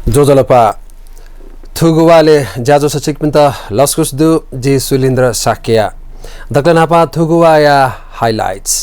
जोजलपा थुगु वाले जाजो सचिक पिन्त लस्कुसदु जी सुलिन्द्र साकिया दक्लनापा थुगु वाया हाइलाइट्स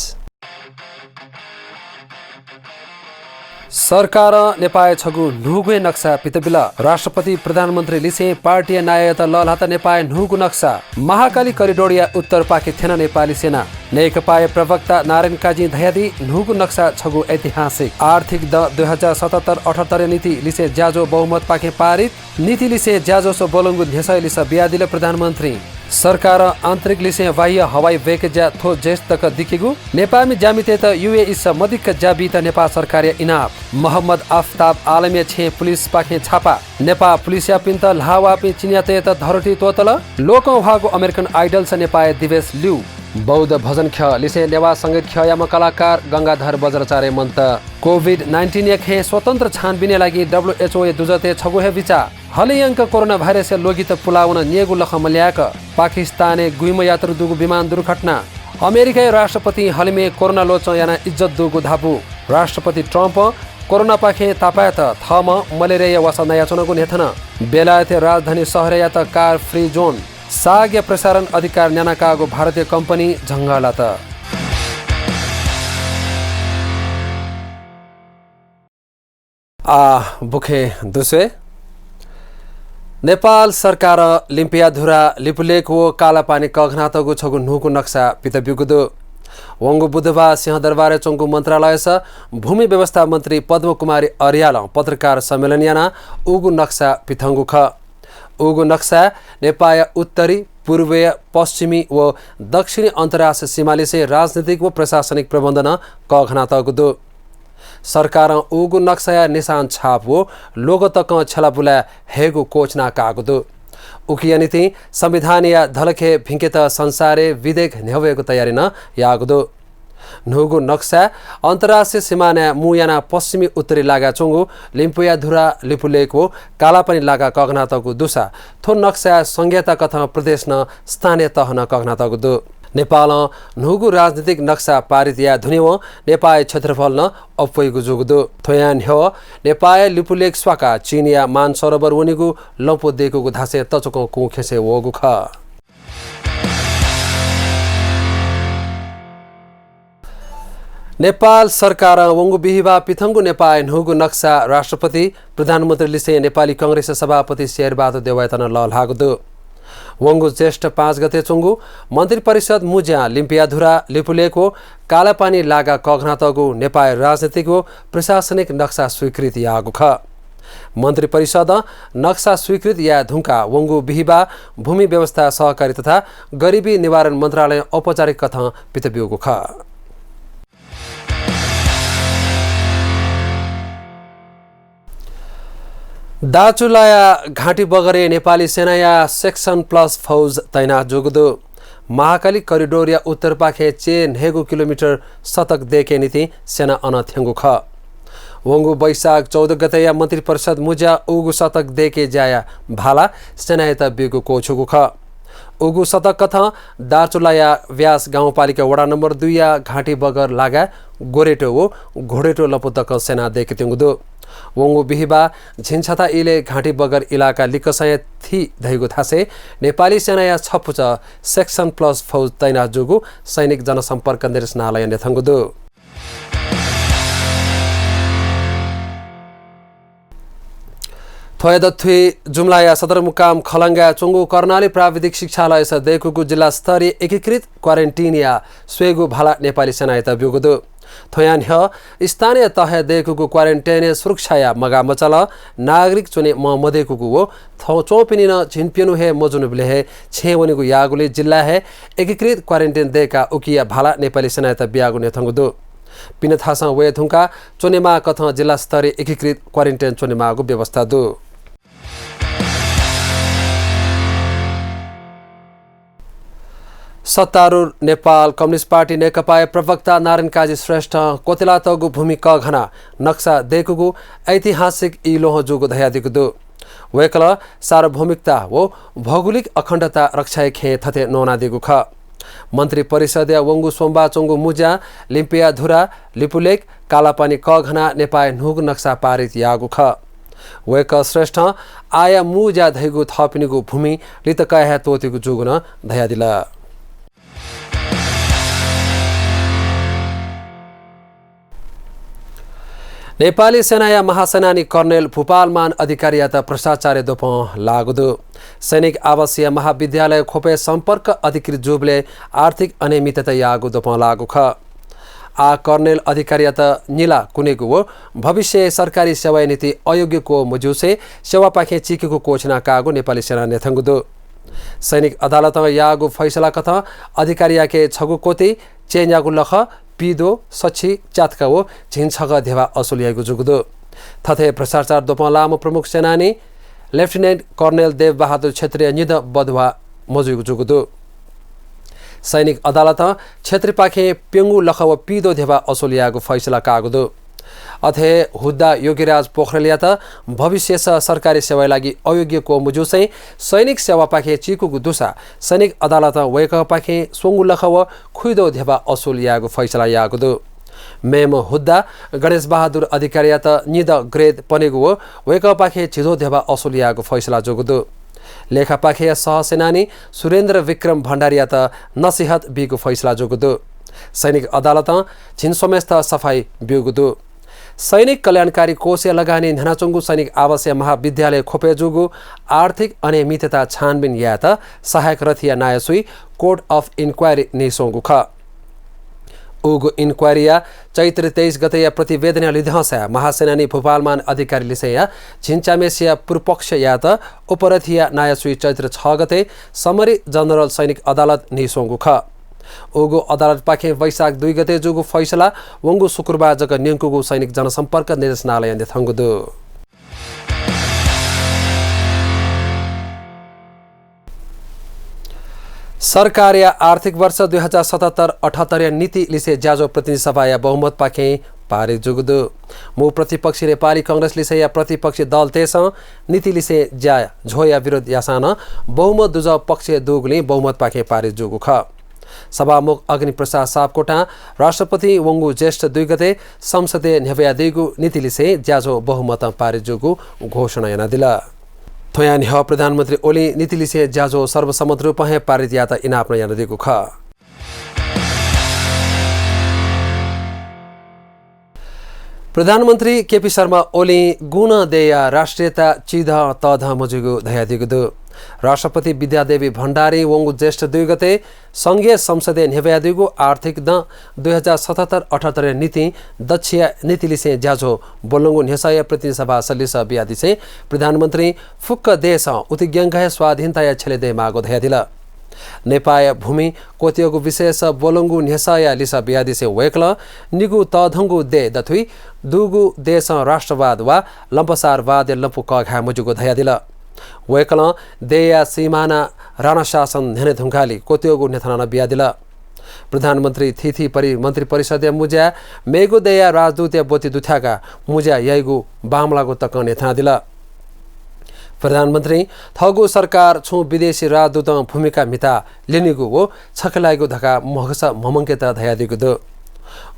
सरकार नेपाय छगु नुगुए नक्सा पितबिल राष्ट्रपति प्रधानमन्त्री लिसे पार्टी नायत ललहात नेपाय नुगु नक्सा महाकाली करिडोरिया उत्तर पाके थेना नेपाली सेना नेकपाय प्रवक्ता नारायण काजी धयादी नुगु नक्सा छगु ऐतिहासिक आर्थिक द 2077-78 नीति लिसे ज्याजो बहुमत पाके पारित नीति लिसे ज्याजो सो बोलंगु धेसय लिस बियादिले प्रधानमन्त्री सरकार आन्तरिक लिसे बाह्य हवाई वेकज्या थो जेस तक दिखेगु नेपामी जामिते त यूएई स मदिक जाबी त नेपाल सरकार इनाफ मोहम्मद आफ्ताब आलमय छे पुलिस पाखे छापा नेपाल पुलिस या पिन्त लावापि चिन्याते त धरोटी तोतल लोकौ भागो अमेरिकन आइडल स नेपाल दिवस ल्यू बौद्ध भजन ख लिसे नेवा संगीत ख याम कलाकार गंगाधर बज्रचार्य मन्त कोभिड-19 यखे स्वतन्त्र छानबिने लागि WHO दुजते छगुहे विचार हलियंक कोरोना भाइरस लोगित पुलाउन नियगु लखमल्याक पाकिस्ताने गुइम यात्रु दुगु विमान दुर्घटना अमेरिका राष्ट्रपति हलिमे कोरोना लोच याना इज्जत दुगु धापु राष्ट्रपति ट्रम्प कोरोना पाखे तापायत थम मलेरिया वसा नयाँ चुनको नेथन बेलायत राजधानी सहर यात कार फ्री जोन साग्य प्रसारण अधिकार न्यानाकागो भारतीय कम्पनी झंगालात बुखे दुसवे नेपाल सरकार लिम्पियाधुरा लिपुलेक वो कालापानी कघनातगु छगु नुगु नक्सा पितबिगुदु वंगु बुधबार सिंहदरबार चोंगु मन्त्रालय स भूमि व्यवस्था मन्त्री पद्म कुमारी अर्याल पत्रकार सम्मेलन याना उगु नक्सा पिथंगु ख उगु नक्सा नेपाल उत्तरी पूर्वीय पश्चिमी व दक्षिणी अन्तर्राष्ट्रिय सीमाले से राजनीतिक व प्रशासनिक प्रबन्धन कघनातगुदु सरकार उगु नक्सा निशान छाप वो लोगो तक छलाबुला हेगु कोचना कागुदु उकिया नीति संविधान या धलखे भिंकेत संसारे विधेयक न्यवेको तयारी न यागुदु नुगु नक्सा अन्तर्राष्ट्रिय सीमाना मुयाना पश्चिमी उत्तरी लागा चोंगु लिम्पुयाधुरा लिपुलेको कालापानी लागा कघनातगु दुसा थो नक्सा संघीयता कथा प्रदेश न स्थानीय तह न कघनातगु दु नेपाल नुगु राजनीतिक नक्सा पारित या धुनिव नेपाल क्षेत्रफल न अप्पैगु जुगुदु थोयान हो नेपाल लिपुलेक स्वाका चीनिया मान सरोवर वनिगु लम्पो देगुगु धासे तचको कुखेसे वगु ख नेपाल सरकार वंगु बिहिबा पिथंगु नेपाल नुगु नक्सा राष्ट्रपति प्रधानमन्त्री लिसे नेपाली कांग्रेस सभापति शेरबहादुर देउवातन ललहागुदु वंगु ज्येष्ठ 5 गते चोंगु मन्त्री परिषद मुज्या लिम्पियाधुरा लिपुलेको कालापानी लागा कघनातगु नेपाल राजनीतिक व प्रशासनिक नक्सा स्वीकृत यागु ख मन्त्री परिषद नक्सा स्वीकृत या धुंका वंगु बिहिबा भूमि व्यवस्था सहकारी तथा गरिबी निवारण मन्त्रालय औपचारिक कथा पितबिगु ख दाचुलाया घाटी बगरे नेपाली सेनाया सेक्सन प्लस फौज तैनात जोगुदु महाकाली करिडोरिया उत्तर पाखे चेन हेगु किलोमिटर शतक देखे नीति सेना अनथ्यंगु ख वंगु वैशाख 14 गते या मन्त्री परिषद मुजा उगु शतक देखे जाया भाला सेना यता बिगु कोछुगु ख उगु शतक कथा दाचुलाया व्यास गाउँपालिका वडा नम्बर 2 या घाटी बगर लागा गोरेटो वो घोडेटो लपुतक सेना देखे तिंगुदु वंगु बिहिबा झिनछता इले घाटी बगर इलाका लिकसय थी धैगु थासे नेपाली सेना या छपुच सेक्सन प्लस फौज तैनात जोगु सैनिक जनसम्पर्क निर्देशनालय नेथंगुदु थोयदथुई जुम्लाया सदरमुकाम खलंगा चोंगु कर्णाली प्राविधिक शिक्षालय स देखुगु जिल्ला स्तरीय एकीकृत क्वारेन्टिन या स्वेगु भाला नेपाली सेना यता बिगुदु थोयान ह स्थानीय तह देखुगु क्वारेन्टाइन सुरक्षा या मगा मचल नागरिक चुने म मदेकुगु वो थौ चोपिनी न झिनपिनु हे मजुनु बिले हे छेवनिगु यागुले जिल्ला हे एकीकृत क्वारेन्टाइन देका उकिया भाला नेपाली सेना यता बियागु नेथंगुदु पिनथासा वे थुंका चुनेमा कथा जिल्ला स्तरीय एकीकृत क्वारेन्टाइन चुनेमागु व्यवस्था दु सत्तारूढ़ नेपाल कम्युनिस्ट पार्टी नेकपा प्रवक्ता नारायण काजी श्रेष्ठ कोतेलातगु भूमि कघना नक्सा देखुगु ऐतिहासिक इलोह जुगु धयादिगु वेकल सार्वभौमिकता वो भौगोलिक अखण्डता रक्षा खे थते नोनादिगु ख मन्त्री परिषद वंगु सोमबा चोंगु मुजा लिम्पियाधुरा लिपुलेक कालापानी कघना नेपाल नुगु नक्सा पारित यागु ख वेक श्रेष्ठ आया मुजा धैगु थपिनिगु भूमि लित कया तोतिगु जुगुन धयादिला नेपाली सेनाया महासेनानी कर्नेल भूपालमान अधिकारीयात भ्रष्टाचार्य दोप लागुदु सैनिक आवासीय महाविद्यालय खोपे सम्पर्क अधिकृत जुबले आर्थिक अनियमितता यागु दोप लागु ख आ कर्नेल अधिकारीयात निला कुनेगु वो भविष्य सरकारी सेवा नीति अयोग्यको मुजुसे सेवा पाखे चिकेको कोचना कागु नेपाली सेना नेथंगुदु सैनिक अदालत यागु फैसला कथा अधिकारीयाके छगु कोती चेन्यागु लख पिदो सछि चातका वो झिन्छग देवा असुलियागु जुगुदु थथे भ्रष्टाचार दोप लामो प्रमुख सेनानी लेफ्टिनेन्ट कर्नेल देव बहादुर क्षेत्रीय निध बधुवा मजुगु जुगुदु सैनिक अदालत क्षेत्री पाखे पेंगु लख व पिदो देवा असुलियागु फैसला कागुदु अथे हुद्दा योगीराज पोखरेलिया त भविष्य सरकारी सेवा लागि अयोग्यको मुजुसै सैनिक सेवा पाखे चिकुगु दुसा सैनिक अदालत वेक पाखे सोंगु लख व खुइदो देवा असुल यागु फैसला यागुदु मेम हुद्दा गणेश बहादुर अधिकारीया त निद ग्रेड पनेगु व वेक पाखे छिदो देवा असुल यागु फैसला जोगुदु लेखा पाखे सहसेनानी सुरेन्द्र विक्रम भण्डारिया त नसिहत बिगु फैसला जोगुदु सैनिक अदालत छिनसमेस्त सफाई बिगुदु सैनिक कल्याणकारी कोषीय लगानी धनाचुङ्गु सैनिक आवासीय महाविद्यालय खोपेजुगु आर्थिक अनियमितता छानबिन या त सहायक रथिया नायसुई कोर्ट अफ इन्क्वायरी निसोंगु ख उगु इन्क्वायरीया चैत्र 23 गते प्रतिवेदन लिधसा महासेनानी भूपालमान अधिकारी लिसेया झिन्चामेसिया पूर्वपक्ष या त उपरथिया नायसुई चैत्र 6 गते समरी जनरल सैनिक अदालत निसोंगु ख उगु अदालत पाखे वैशाख 2 गते जुगु फैसला वंगु शुक्रबार जग न्यंकुगु सैनिक जनसम्पर्क निर्देशनालय नेथंगुदु सरकार या आर्थिक वर्ष 2077-78 नीति लिसे ज्याजो प्रतिनिधि सभा या बहुमत पाखे पारित जुगुदु मु प्रतिपक्षी नेपाली कांग्रेस लिसे या प्रतिपक्षी दल तेस नीति लिसे ज्या झोया विरोध यासान बहुमत दुज पक्षीय दुगुली बहुमत पाखे पारित जुगु ख सभामुख अग्निप्रसाद सापकोटा राष्ट्रपति वंगु ज्येष्ठ 2 गते संसदीय न्याय दिगु नीति लिसे ज्याजो बहुमत पारित जुगु घोषणा याना दिला थोया निह प्रधानमन्त्री ओली नीति लिसे ज्याजो सर्वसम्मत रूपहे पारित या त इनाप्न याना दिगु ख प्रधानमन्त्री केपी शर्मा ओली गुण देया राष्ट्रियता चिध तध मजुगु धया दिगुदु राष्ट्रपति विद्यादेवी भण्डारी वंगु ज्येष्ठ 2 गते संघीय संसदीय न्यायादिगु आर्थिक 2077-78 नीति दक्षिया नीति लिसे ज्याझो बोलंगु न्याय प्रतिनिधि सभा सल्लिस बियादिसे प्रधानमन्त्री फुक्क देश उतिग्यंगय स्वाधीनता छेलेदे मागो धयादिला नेपाय भूमि कोतियोगु विशेष बोलंगु न्याय लिस बियादिसे वेक्ल निगु तधंगु दे दथुई दुगु देश राष्ट्रवाद वा लम्पसारवाद लम्पु कघा मुजुगु धयादिला वेकल देया सीमाना राणा शासन नेने धुंगाली कोतियोगु नेथाना बियादिला प्रधानमन्त्री थिथि मन्त्री परिषद मुज्या मेगु देया राजदूत बोती दुथाका मुज्या यैगु बामलागु तक नेथाना दिला प्रधानमन्त्री थगु सरकार छु विदेशी राजदूत भूमिका मिता लिनिगु वो छखलाइगु धका महसा ममंकेता धयादिगु दो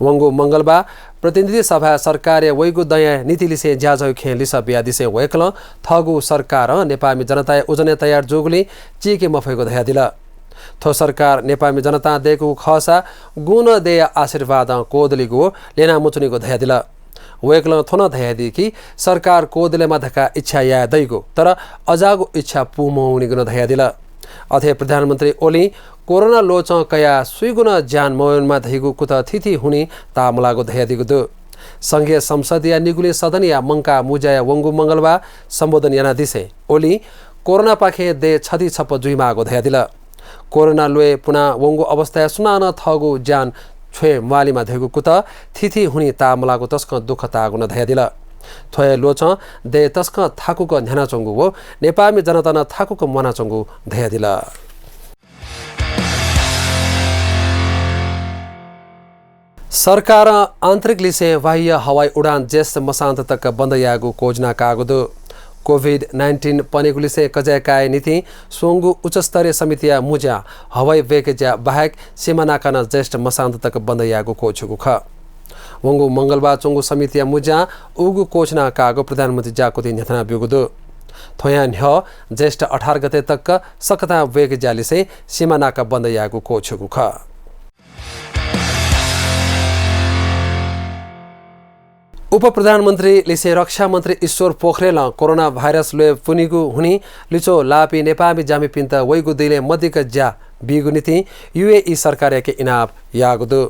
वंगु मंगलबा प्रतिनिधि सभा सरकार वैगु दया नीति लिसे ज्याजौ खे लिस बियादिसे वेकल थगु सरकार नेपाली जनता उजने तयार जोगुली चिके मफैगु धया दिला थो सरकार नेपाली जनता देको खसा गुण दे आशीर्वाद कोदलिगु लेना मुचुनिगु धया दिला वेकल थोन धया दि कि सरकार कोदलेमा धका इच्छा या दैगु तर अजागु इच्छा पुमौनिगु धया दिला अथे प्रधानमन्त्री ओली कोरोना लोच कया सुइगुन ज्यान मोयनमा धैगु कुत थिथि हुनी तामलागु धयादिगु दु संघीय संसदीय निगुले सदनिया मंका मुजाया वंगु मंगलबा सम्बोधन याना दिसे ओली कोरोना पाखे दे छदि छप जुइमागु धयादिला कोरोना लोए पुना वंगु अवस्था सुनान थगु ज्यान छ्वे मालीमा धैगु कुत थिथि हुनी तामलागु तस्क दुख तागुन धयादिला थोय लोच दे तस्क थाकुक न्याना चंगु वो नेपाली जनता न थाकुक मना चंगु धयादिला सरकार आन्तरिक लिसे बाह्य हवाई उडान ज्येष्ठ मसान्त तक बन्द यागु कोजना कागुदु कोभिड-19 पनेगुलिसे कजायकाय नीति सोंगु उच्चस्तरीय समितिया मुजा हवाई वेगजा बाहेक सीमानाकान ज्येष्ठ मसान्त तक बन्द यागु कोछुगु ख वंगु मंगलबार चोंगु समितिया मुजा उगु कोचना कागो प्रधानमन्त्री जाकोति न्यथना बिगुदु थोयान ह ज्येष्ठ 18 गते तक सकता वेग जालिसे सीमानाका बन्द यागु कोछगु ख उप प्रधानमन्त्री लिसे रक्षा मन्त्री ईश्वर पोखरेल कोरोना भाइरस ले पुनिगु हुनी लिचो लापी नेपामी जामी पिन्त वैगु दिले मध्यक ज्या बिगु नीति यूएई सरकार के इनाप यागुदु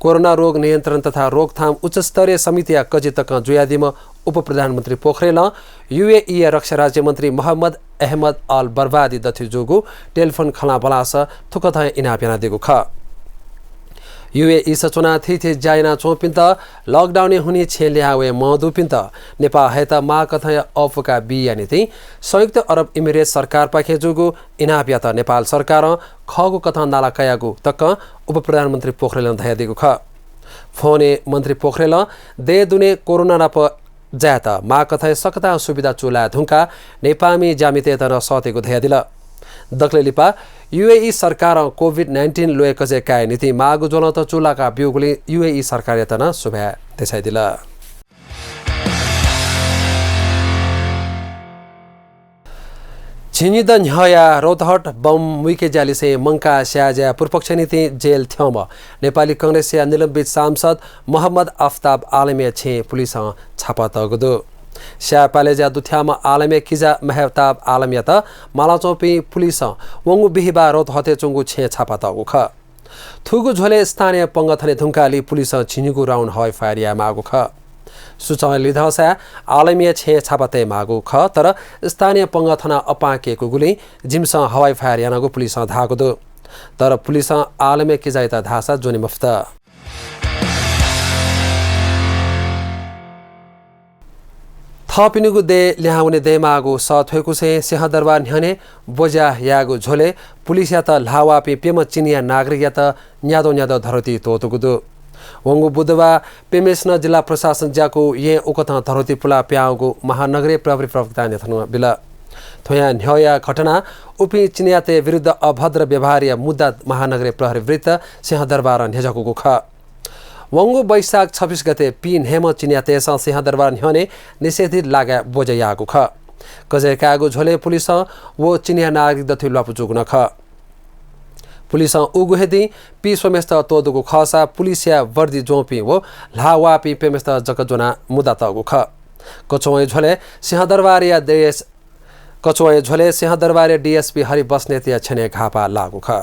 कोरोना रोग नियन्त्रण तथा रोकथाम उच्च स्तरीय समितिया कजी तक जुयादिम उप प्रधानमन्त्री पोखरेल यूएई रक्षा राज्य मन्त्री मोहम्मद अहमद अल बर्बादी दथि जोगु टेलिफोन खला बलास थुकथा इनाप याना दिगु ख यूएई सचुना थिथे जाइना चोपिन्त लकडाउन हुने छेल्यावे मधुपिन्त नेपाल हेत मा कथय अफका बिया नीति संयुक्त अरब इमिरेट सरकार पाखे जोगु इनाप यात नेपाल सरकार खगु कथा नाला कयागु तक उप प्रधानमन्त्री पोखरेल धया दिगु ख फोने मन्त्री पोखरेल दे दुने कोरोना नाप जात मा कथय सकता सुविधा चुला धुंका नेपामी जामिते तर सतेको धया दिला दक्ले लिपा यूएई सरकार कोभिड-19 लोए कजे काय नीति मागु जोन त चुलाका बिउगुली यूएई सरकार यतना सुभा देसाइदिला छिनिद न्हया रोतहट बम मुइके जालिसे मंका स्याजा पूर्वपक्ष नीति जेल थ्यम नेपाली कांग्रेसिया निलम्बित सांसद मोहम्मद आफ्ताब आलमय छे पुलिस छापा तगदु स्या पालेजा दुथ्यामा आलमय किजा महताब आलमय त मालाचौपी पुलिस वंगु बिहिबा रोत हते चुंगु छे छापा तगु ख थुगु झोले स्थानीय पंगथने धुंकाली पुलिस छिनिगु राउन्ड हवाई फायर या मागु ख सूचना लिधसा आलमय छे छापाते मागु ख तर स्थानीय पंगथना अपाकेको गुली जिमस हवाई फायर यानागु पुलिस धागदु तर पुलिस आलमय किजाइता धासा जोनी मुफ्त थपिनुगु दे ल्याउने दे मागु सथेकु से सिंहदरबार न्हने बोजा यागु झोले पुलिस या त लावापी पेम चिनिया नागरिक या त न्यादो धरती तोतुगुदु वंगु बुधवा पेमेस्न जिल्ला प्रशासन जाको ये उकथा धरती पुला प्यागु महानगरीय प्रहरी प्रवक्ता नेथनु बिला थोया न्हया घटना उपी चिनियाते विरुद्ध अभद्र व्यवहार या मुद्दा महानगरीय प्रहरी वृत्त सिंहदरबार नेजकुगु ख वंगु वैशाख 26 गते पिन हेम चिनियाते सिंहदरबार न्हने निषेधित लागा बोजयागु ख कजे कागु झोले पुलिस वो चिनिया नागरिक दथि लपु जुग्न ख पुलिस उगुहेदी पी सोमेस्त तोदुगु खसा पुलिसिया वर्दी जोपी वो लावापी पेमेस्त जकजोना मुदा तगु ख कचोय झोले सिंहदरबार डीएसपी हरि बस्नेत छने घापा लागु ख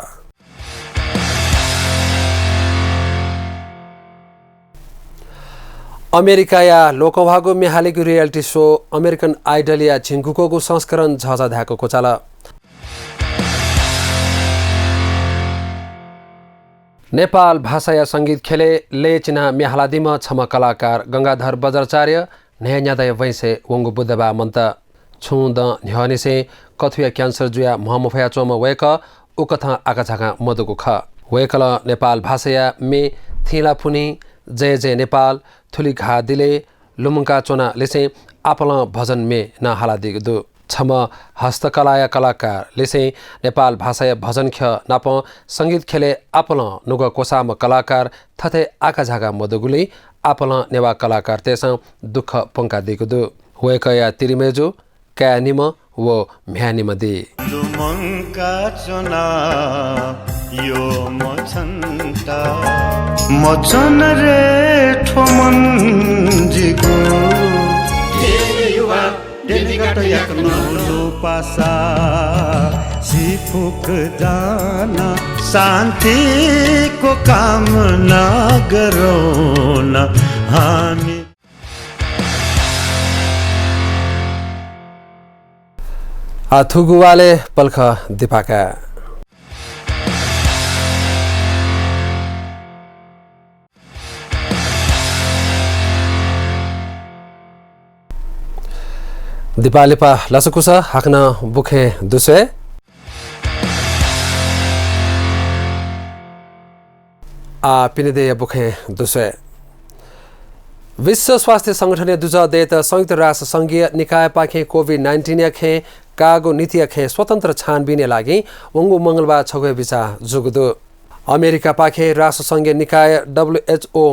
अमेरिका या लोकभागो मेहालेको रियालिटी शो अमेरिकन आइडल या झिङ्गुको संस्करण झझा धाको कोचाल नेपाल भाषा या संगीत खेले लेचिना मेहालादिम छम कलाकार गंगाधर बज्राचार्य न्यायादय वैसे वंगु बुद्धबा मन्त छुद न्यानिसे कथुया क्यान्सर जुया महमफया चोम वेक उकथा आकाझाका मदुगु ख वेकल नेपाल भाषा या मे थिला फुनी जय जय नेपाल थुली घा दिले लुमुङका चोना लेसे आपल भजन मे न हाला दिगदु छम हस्तकला या कलाकार लेसे नेपाल भाषा या भजन ख नाप संगीत खेले आपल नुग कोसाम कलाकार थथे आका झागा मदुगुली आपल नेवा कलाकार तेसा दुख पंका दिगदु वेक या तिरिमेजु क्या निम वो म्यानिम दि लुमुङका चोना यो मछन्ता मचन रे ठोमन्जिको युवा डेलिगाट याक्नु पासा सिफुक जाना शान्तिको कामना गरौँ न हामी थुगु वाले पल्ख दिपाका दिपालिपा लसकुस हाक्न बुखे दुसे पिनिदे बुखे दुसे विश्व स्वास्थ्य संगठन दुज देत संयुक्त राष्ट्र संघीय निकाय पाखे कोभिड-19 खे कागो नीति खे स्वतन्त्र छानबिने लागि वंगु मंगलबार छगो बिचा जुगदु अमेरिका पाखे राष्ट्र संघीय निकाय WHO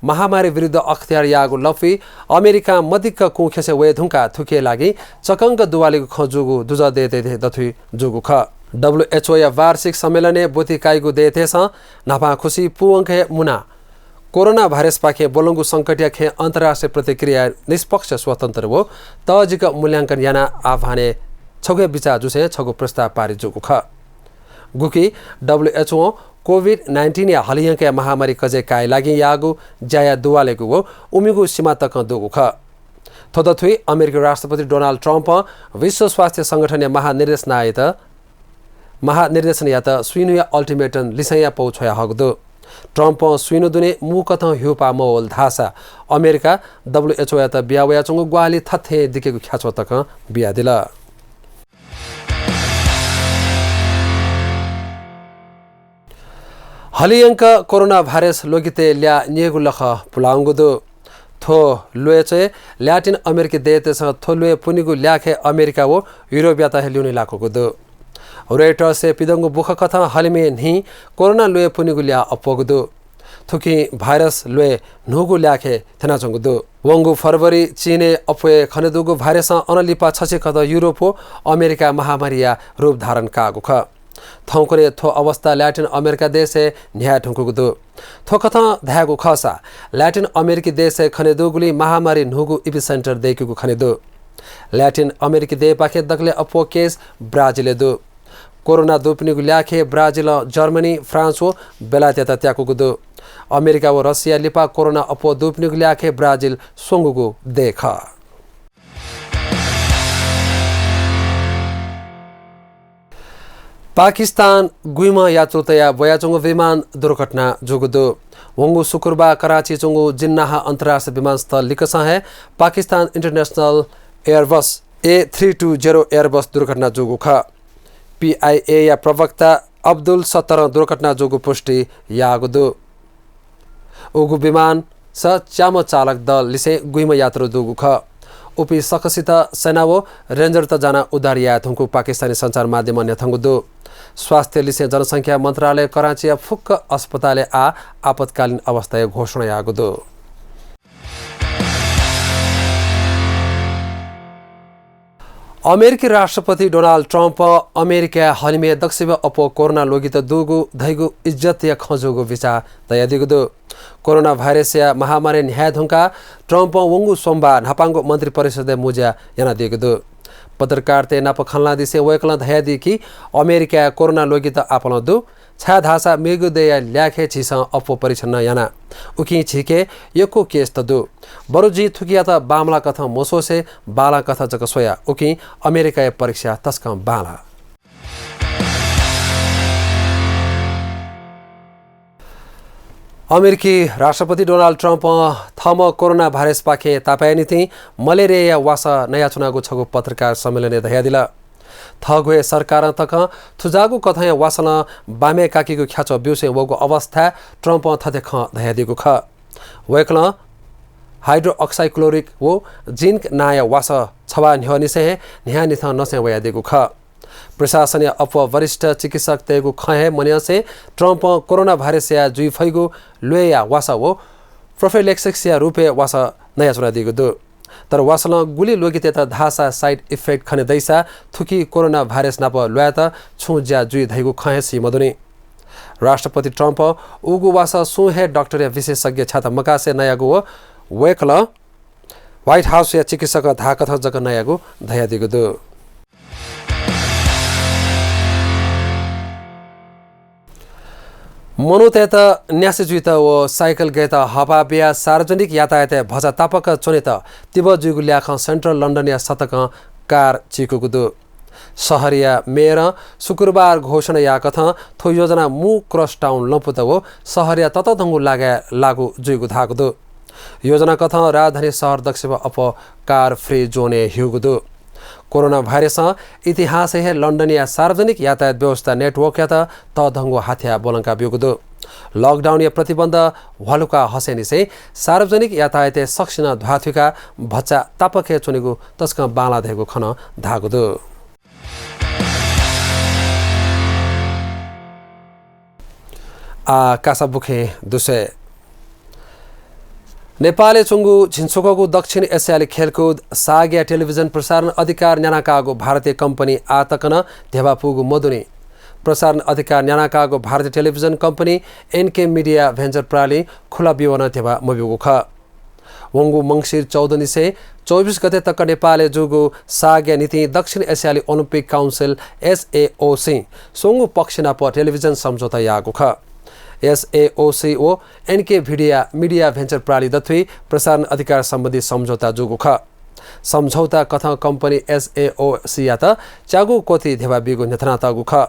महामारी विरुद्ध अख्तियार यागु लफी अमेरिका मदिक कुखेसे वे धुंका थुके लागि चकंग दुवालीको खजुगु दुजा दे दथुई जुगु ख WHO या वार्षिक सम्मेलने बोती काइगु देथेस नापा खुशी पुवंखे मुना कोरोना भाइरस पाखे बोलंगु संकटिया खे अन्तर्राष्ट्रिय प्रतिक्रिया निष्पक्ष स्वतन्त्र हो तजिक मूल्याङ्कन याना आह्वाने छगु विचार जुसे छगु प्रस्ताव पारित जुगु ख गुकी WHO कोभिड-19 या हलियंके महामारी कजे काय लागि यागु जाया दुवालेगु हो उमिगु सीमा तक दुगु ख थोदथुई अमेरिकी राष्ट्रपति डोनाल्ड ट्रम्प विश्व स्वास्थ्य संगठन या महानिर्देशन या त स्विनु या अल्टिमेटम लिसया पौछया हगदु ट्रम्प स्विनु दुने मुकथ ह्युपा मोल धासा अमेरिका WHO या त बियावया चंगु ग्वाली थथे दिकेगु ख्याचो तक बिया दिला हलियंक कोरोना भाइरस लोगिते ल्या नियगु लख पुलांगुदु थो लुएचे ल्याटिन अमेरिकी देतेस थो लुए पुनिगु ल्याखे अमेरिका वो युरोप याता हेलिउनि लाकोगुदु रेटर्स से पिदंगु बुख कथा हलिमे नि कोरोना लुए पुनिगु ल्या अपोगुदु थुकी भाइरस लुए नुगु ल्याखे थना चंगुदु वंगु फरवरी चीने अपोए खनेदुगु भाइरस अनलिपा छछे कद युरोपो अमेरिका महामारीया रूप धारण कागु ख थौकरे थो अवस्था ल्याटिन अमेरिका देशे न्याय ठुंकुगुदु थो कथा धागु खसा ल्याटिन अमेरिकी देशे खनेदुगुली महामारी नुगु एपिसेन्टर देखुगु खनेदु ल्याटिन अमेरिकी दे पाखे दगले अपो केस ब्राजिले दु कोरोना दुपनिगु ल्याखे ब्राजिल जर्मनी फ्रान्स हो बेलायत त्याकुगुदु अमेरिका व रसिया लिपा कोरोना अपो दुपनिगु ल्याखे ब्राजिल सोंगुगु देख पाकिस्तान गुइमा यात्रुतया बयाचुंगु विमान दुर्घटना जुगुदु वंगु शुक्रबार कराची चुंगु जिन्नाह अंतर्राष्ट्रीय विमानस्थल लिकसा है Pakistan international Airbus A320 Airbus दुर्घटना जुगु ख PIA या प्रवक्ता अब्दुल सत्तर दुर्घटना जुगु पुष्टि यागुदु उगु विमान स चाम चालक दल लिसे गुइमा यात्रु दुगु ख उपी सकसित सेनावो रेन्जर त जाना उदारिया थुंकु पाकिस्तानी संचार माध्यम न्यथंगुदु स्वास्थ्य लिसे जनसंख्या मन्त्रालय कराची फुक्क अस्पताल आपतकालीन अवस्था घोषणा यागुदु अमेरिकी राष्ट्रपति डोनाल्ड ट्रम्प अमेरिका हलिमे दक्षिण अपो कोरोना लोगित दुगु धैगु इज्जत या खजुगु विचार तया दिगुदु कोरोना भाइरस या महामारी न्याय धुंका ट्रम्प वंगु सोमबार नापांगु मन्त्री परिषद मुजा याना दिगुदु पत्रकार ते नाप खल्ला दिसे वयकला धया दिकी अमेरिका कोरोना लोगित आपन दु छा धासा मेगु देया ल्याखे छिस अपो परिछन्न याना उकी छिके यको केस तदु बरुजी थुकिया त बामला कथा मोसोसे बाला कथा जक सोया उकी अमेरिका परीक्षा तस्क बाला अमेरिकी राष्ट्रपति डोनाल्ड ट्रम्प थम कोरोना भाइरस पाखे तापायनिति मलेरिया वासा नयाँ चुनावको छगु पत्रकार सम्मेलन धया दिला थगुए सरकार तक थुजागु कथा वासन बामे काकीको ख्याच बिउसे वगु अवस्था ट्रम्प थथे ख धया दिगु ख वेकल हाइड्रोक्साइक्लोरिक वो जिंक नाय वास छवा न्ह्यनिसे न्ह्या निथ नसे वया दिगु ख प्रशासनीय अप वरिष्ठ चिकित्सक तेगु खहे मनियसे ट्रम्प कोरोना भाइरस या जुइ फैगु लुया वासा वो प्रोफिलेक्सिस या रुपे वासा नयाँ चुना दिगु दु तर वासला गुली लोगिते त धासा साइड इफेक्ट खने दैसा थुकी कोरोना भाइरस नाप लुया त छुज्या जुइ धैगु खहे सी मदुनी राष्ट्रपति ट्रम्प उगु वासा सुहे डाक्टर या विशेषज्ञ छाता मकासे नयागु वेकल व्हाइट हाउस या चिकित्सक धाकथ जग नयागु धया दिगु दु मनुतेत न्यासे जुइत वो साइकल गेत हवा बिया सार्वजनिक यातायात भजा तापक चोनेत तिब जुगु ल्याख सेन्ट्रल लन्डन या शतक कार चिकुगुदु शहरिया मेयर शुक्रबार घोषणा या कथ थो योजना मु क्रस टाउन लंपुत वो शहरिया ततधंगु लागु जुगु धागुदु योजना कथ राजधानी शहर दक्षिण अप कार फ्री जोने हिउगुदु कोरोना भाइरस इतिहास है लन्डन या सार्वजनिक यातायात व्यवस्था नेटवर्क या तधंगो हाथिया बोलंका बिउगुदु लकडाउन या प्रतिबन्ध हलुका हसेनी से सार्वजनिक यातायात सक्सिन ध्वाथुका भच्चा तापखे चुनेगु तस्क बाला धेगु खन धागुदु कासा बुखे दुसे नेपालले चुङ्गु झिन्सुकको दक्षिण एसियाली खेलकुद साग्या टेलिभिजन प्रसारण अधिकार न्यानाकागो भारतीय कम्पनी आतकन धेवापुगु मधुनी प्रसारण अधिकार न्यानाकागो भारतीय television company NK media venture प्राली खुला विवरण धेवा मबिगु ख वंगु मंगसिर 14 गते तक नेपालले जुगु साग्या नीति दक्षिण एसियाली ओलम्पिक काउन्सिल SAOC सोंगु पक्षना प टेलिभिजन सम्झौता यागु ख SAOC ओ एनके मिडिया भेन्चर प्राली दथुई प्रसारण अधिकार सम्बन्धी सम्झौता जुगु ख सम्झौता कथा कम्पनी SAOC या त चागु कोती धेवा बिगु नेथना तगु ख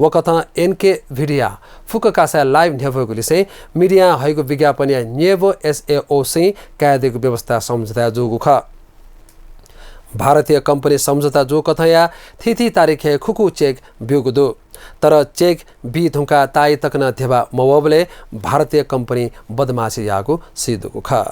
व कथा एनके भिडिया फुक कासा लाइभ नेभगुली से मिडिया हैगु विज्ञापन या नेभो SAOC कायदेको व्यवस्था सम्झौता जुगु ख भारतीय कम्पनी सम्झौता जो कथया थिथि तारिख खुकु चेक बिगुदु तर चेक बी धुका ताई तकन धेवा मवबले भारतीय कम्पनी बदमासी यागु सिदुगु ख